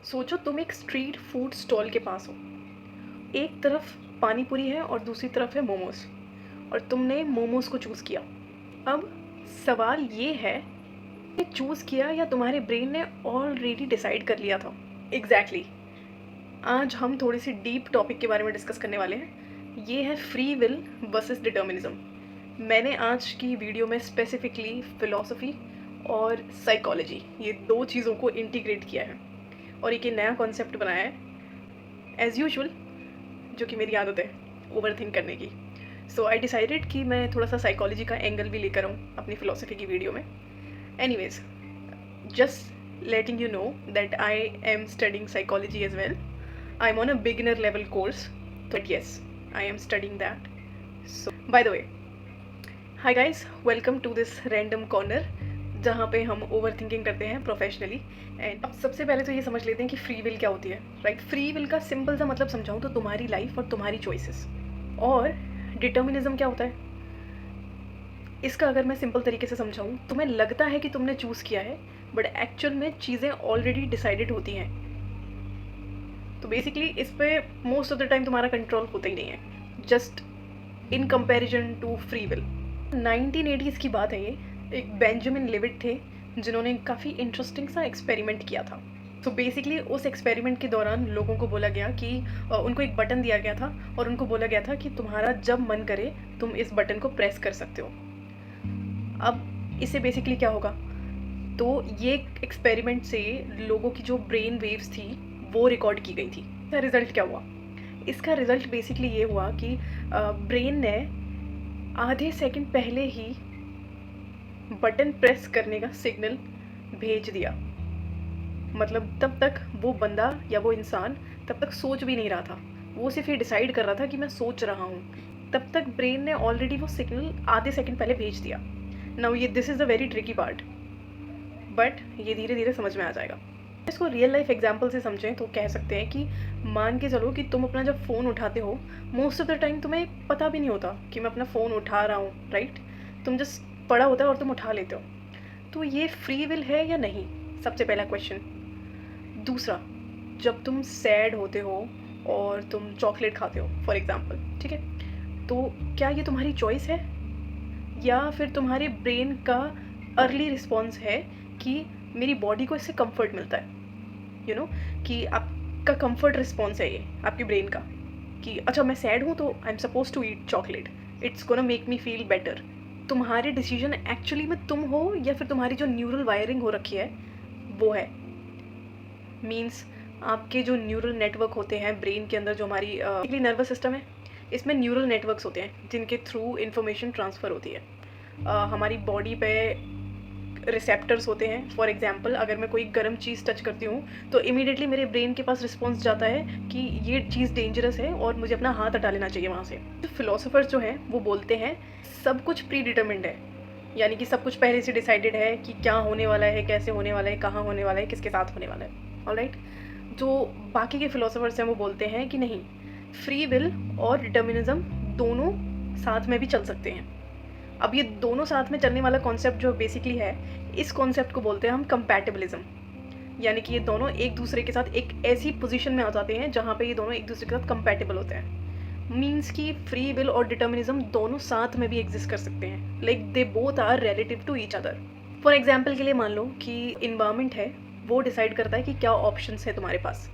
सोचो तुम एक स्ट्रीट फूड स्टॉल के पास हो। एक तरफ पानी पूरी है और दूसरी तरफ है मोमोज, और तुमने मोमोज को चूज़ किया। अब सवाल ये है कि चूज़ किया या तुम्हारे ब्रेन ने ऑलरेडी डिसाइड कर लिया था। एग्जैक्टली आज हम थोड़ी सी डीप टॉपिक के बारे में डिस्कस करने वाले हैं। ये है फ्री विल वर्सेस डिटर्मिनिज्म। मैंने आज की वीडियो में स्पेसिफिकली फ़िलॉसफी और साइकोलॉजी, ये दो चीज़ों को इंटीग्रेट किया है और एक नया कॉन्सेप्ट बनाया है एज़ यूजुअल, जो कि मेरी आदत है ओवर थिंक करने की। सो आई डिसाइडेड कि मैं थोड़ा सा साइकोलॉजी का एंगल भी लेकर आऊँ अपनी फ़िलॉसफी की वीडियो में। Anyways, just letting you know that I am studying psychology as well. I'm on a beginner level course, but yes, I am studying that. So, by the way, hi guys, welcome to this random corner जहाँ पे हम over thinking करते हैं professionally. And अब सबसे पहले तो ये समझ लेते हैं कि फ्री विल क्या होती है, राइट? फ्री विल का सिंपल सा मतलब समझाऊँ तो तुम्हारी लाइफ और तुम्हारी चॉइसेस। और डिटर्मिनिज्म क्या होता है, इसका अगर मैं सिंपल तरीके से समझाऊँ, तुम्हें लगता है कि तुमने चूज़ किया है, बट एक्चुअल में चीज़ें ऑलरेडी डिसाइडेड होती हैं। तो बेसिकली इस पे मोस्ट ऑफ द टाइम तुम्हारा कंट्रोल होता ही नहीं है, just in comparison to free will. 1980s की बात है ये। एक बेंजामिन लेविट थे जिन्होंने काफ़ी इंटरेस्टिंग सा एक्सपेरिमेंट किया था। तो बेसिकली उस एक्सपेरिमेंट के दौरान लोगों को बोला गया कि उनको एक बटन दिया गया था और उनको बोला गया था कि तुम्हारा जब मन करे तुम इस बटन को प्रेस कर सकते हो। अब इससे बेसिकली क्या होगा, तो ये एक्सपेरिमेंट से लोगों की जो ब्रेन वेव्स थी वो रिकॉर्ड की गई थी। इसका रिज़ल्ट क्या हुआ? इसका रिज़ल्ट बेसिकली ये हुआ कि ब्रेन ने आधे सेकंड पहले ही बटन प्रेस करने का सिग्नल भेज दिया। मतलब तब तक वो बंदा या वो इंसान तब तक सोच भी नहीं रहा था, वो सिर्फ ये डिसाइड कर रहा था कि मैं सोच रहा हूँ। तब तक ब्रेन ने ऑलरेडी वो सिग्नल आधे सेकंड पहले भेज दिया। नाउ ये this is the very tricky part, but ये धीरे धीरे समझ में आ जाएगा। इसको रियल लाइफ एग्जाम्पल से समझें तो कह सकते हैं कि मान के चलो कि तुम अपना जब फ़ोन उठाते हो, मोस्ट ऑफ द टाइम तुम्हें पता भी नहीं होता कि मैं अपना फ़ोन उठा रहा हूँ, राइट? तुम जस्ट पड़ा होता है और तुम उठा लेते हो। तो ये फ्री विल है या नहीं, सबसे पहला क्वेश्चन। दूसरा, जब तुम सैड होते हो और तुम चॉकलेट खाते हो फॉर एग्ज़ाम्पल, ठीक है, तो क्या ये तुम्हारी चॉइस है या फिर तुम्हारे ब्रेन का अर्ली रिस्पॉन्स है कि मेरी बॉडी को इससे कंफर्ट मिलता है, यू नो, कि आपका कंफर्ट रिस्पॉन्स है ये आपके ब्रेन का कि अच्छा मैं सैड हूँ तो I am suppose to eat chocolate, it's gonna make me feel better. तुम्हारे डिसीजन एक्चुअली में तुम हो या फिर तुम्हारी जो न्यूरल वायरिंग हो रखी है वो है। मीन्स आपके जो न्यूरल नेटवर्क होते हैं ब्रेन के अंदर, जो हमारी नर्वस सिस्टम है, इसमें न्यूरल नेटवर्क्स होते हैं जिनके थ्रू इन्फॉर्मेशन ट्रांसफ़र होती है। हमारी बॉडी पे रिसेप्टर्स होते हैं। फॉर एग्जांपल, अगर मैं कोई गर्म चीज़ टच करती हूँ तो इमीडिएटली मेरे ब्रेन के पास रिस्पॉन्स जाता है कि ये चीज़ डेंजरस है और मुझे अपना हाथ हटा लेना चाहिए वहाँ से। फिलोसोफर्स जो हैं वो बोलते हैं सब कुछ प्री डिटरमिन्ड है, यानी कि सब कुछ पहले से डिसाइडेड है कि क्या होने वाला है, कैसे होने वाला है, कहाँ होने वाला है, किसके साथ होने वाला है। ऑलराइट, जो बाकी के फिलोसोफर्स हैं वो बोलते हैं कि नहीं, फ्री विल और डिटर्मिनिज्म दोनों साथ में भी चल सकते हैं। अब ये दोनों साथ में चलने वाला कॉन्सेप्ट जो बेसिकली है, इस कॉन्सेप्ट को बोलते हैं हम कंपैटिबिलिज्म। यानी कि ये दोनों एक दूसरे के साथ एक ऐसी पोजीशन में आ जाते हैं जहाँ पे ये दोनों एक दूसरे के साथ कंपैटिबल होते हैं। मीन्स कि फ्री विल और डिटर्मिनिज्म दोनों साथ में भी एग्जिस्ट कर सकते हैं, like they both are relative to each other. For example के लिए मान लो कि इन्वायरमेंट है, वो डिसाइड करता है कि क्या ऑप्शंस है तुम्हारे पास,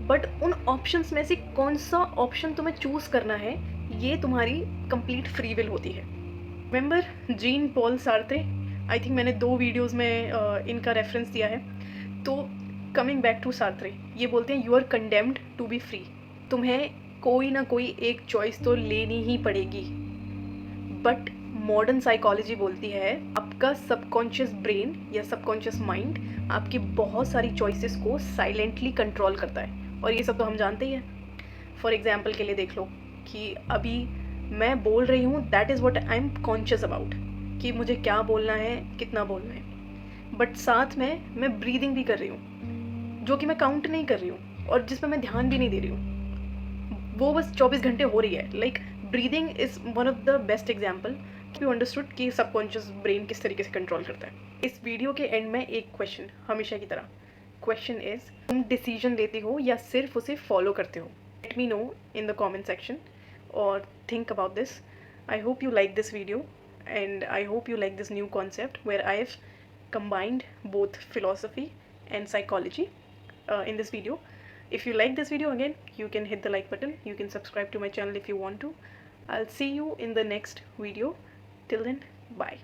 बट उन ऑप्शंस में से कौन सा ऑप्शन तुम्हें चूज़ करना है, ये तुम्हारी कंप्लीट फ्री विल होती है। Remember Jean Paul Sartre? I think मैंने 2 वीडियोज़ में इनका रेफरेंस दिया है। तो कमिंग बैक टू सार्त्रे, ये बोलते हैं you are condemned to be free. तुम्हें कोई ना कोई एक चॉइस तो लेनी ही पड़ेगी, बट मॉडर्न साइकोलॉजी बोलती है आपका सबकॉन्शियस ब्रेन या सबकॉन्शियस माइंड आपकी बहुत सारी चॉइसेस को साइलेंटली कंट्रोल करता है, और ये सब तो हम जानते ही हैं। फॉर एग्जाम्पल के लिए देख लो कि अभी मैं बोल रही हूँ, that is what I am conscious about, कि मुझे क्या बोलना है, कितना बोलना है, बट साथ में मैं ब्रीदिंग भी कर रही हूँ जो कि मैं काउंट नहीं कर रही हूँ और जिस पर मैं ध्यान भी नहीं दे रही हूँ, वो बस 24 घंटे हो रही है। Like breathing is one of the best example you understood कि सबकॉन्शियस ब्रेन किस तरीके से कंट्रोल करता है। इस वीडियो के एंड में एक क्वेश्चन, हमेशा की तरह क्वेश्चन इज, तुम डिसीजन लेते हो या सिर्फ उसे फॉलो करते हो? Let me know in the comment section और think about this. I hope you like this video and I hope you like this new concept where I've combined both philosophy and psychology in this video. If you like this video, again, you can hit the like button. You can subscribe to my channel if you want to. I'll see you in the next video. Till then, bye.